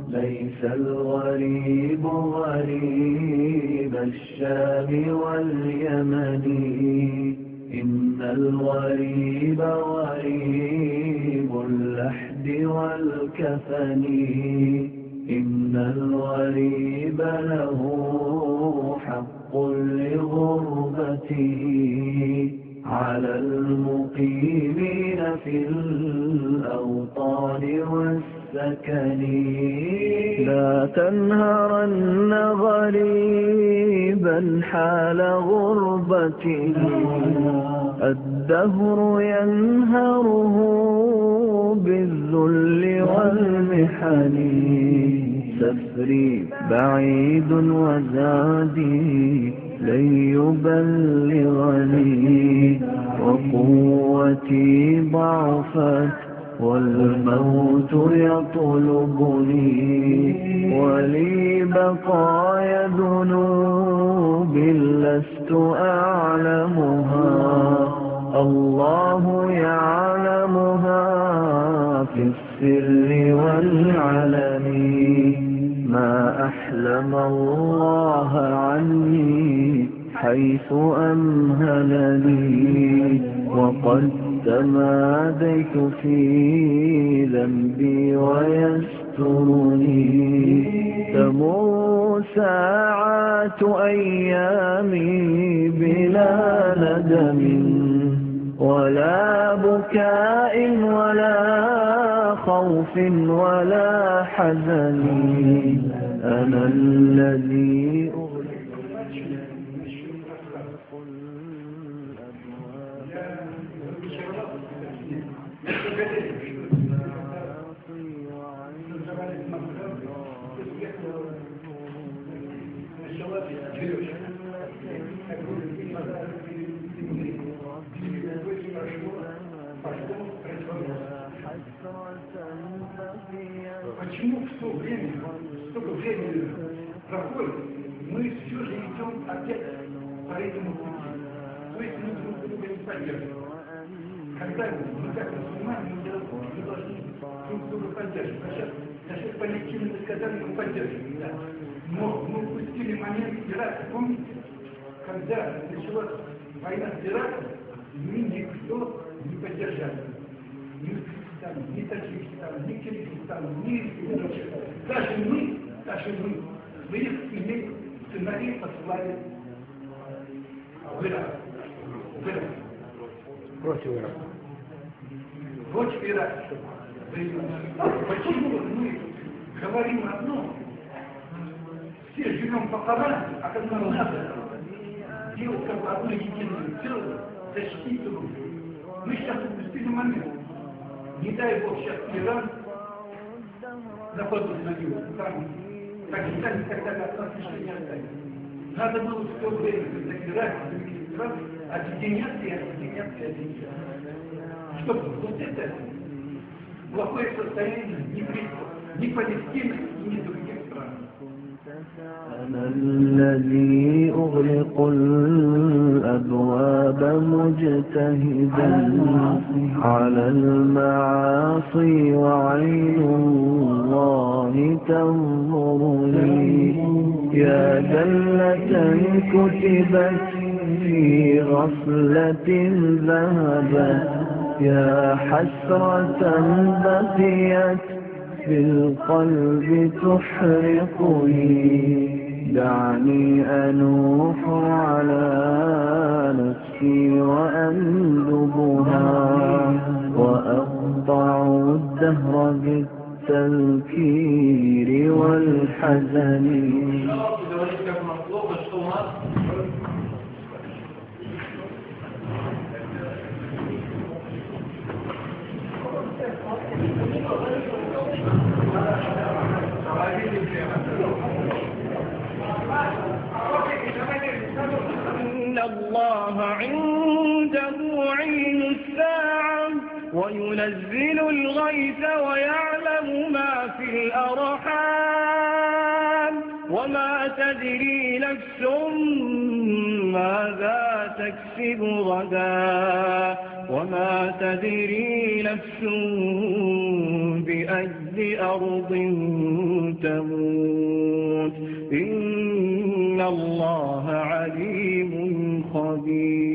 ليس الغريب غريب الشام واليمن، إن الغريب غريب اللحد والكفن. إن الغريب له حق لغربته على المقيمين في الأوطان والسكن. لا تنهرن غريبا حال غربته، الدهر ينهره بالذل والمحن. سفري بعيد وزادي لن يبلغني، وقوتي ضعفت والموت يطلبني، ولي بقايا ذنوب لست أعلمها، الله يعلمها في السر والعلن. ما أحلم الله عني حيث أمهلني، وقد تماديت في ذنبي ويسترني. تمر ساعات أيامي بلا ندم ولا بكاء ولا خوف ولا حزن. أنا الذي Почему в то время, столько времени проходит, мы все же идем опять по этому пути. То есть мы друг друга не поддерживаем. Когда мы так понимаем, мы должны друг друга поддерживать. А сейчас коллективно сказали, мы поддерживаем. Да. Но мы упустили момент Ирака. Помните, когда началась война с Ираком, мы никто не поддержали. Ни Таджикистан, ни Киргизстан, ни даже мы своих сценарий послали в Ирак. Против Ирака. Почему мы говорим одно, все живем по Корану, а когда надо делать как бы одно единое целое, защитить друг друга. Мы сейчас упустили момент. Не дай Бог сейчас Иран нападут на него. Там Пакистан никогда от нас ничего не останется. Надо было в то время, когда Иран объединяться. Чтобы вот это плохое состояние ни Палестины, ни других стран. أنا الذي أغلق الأبواب مجتهدا على المعاصي وعين الله تنظر لي. يا دلة كتبت في غفلة ذهبت، يا حسرة بقيت في القلب تحرقني. دعني أنوح على نفسي وأندبها، وأقطع الدهر بالتذكير والحزن. إن الله عنده علم الساعة وينزل الغيث ويعلم ما في الأرحام وما تدري نفس ماذا تكسب غدا وما تدري نفس بأي أرض تموت إن الله عليم خبير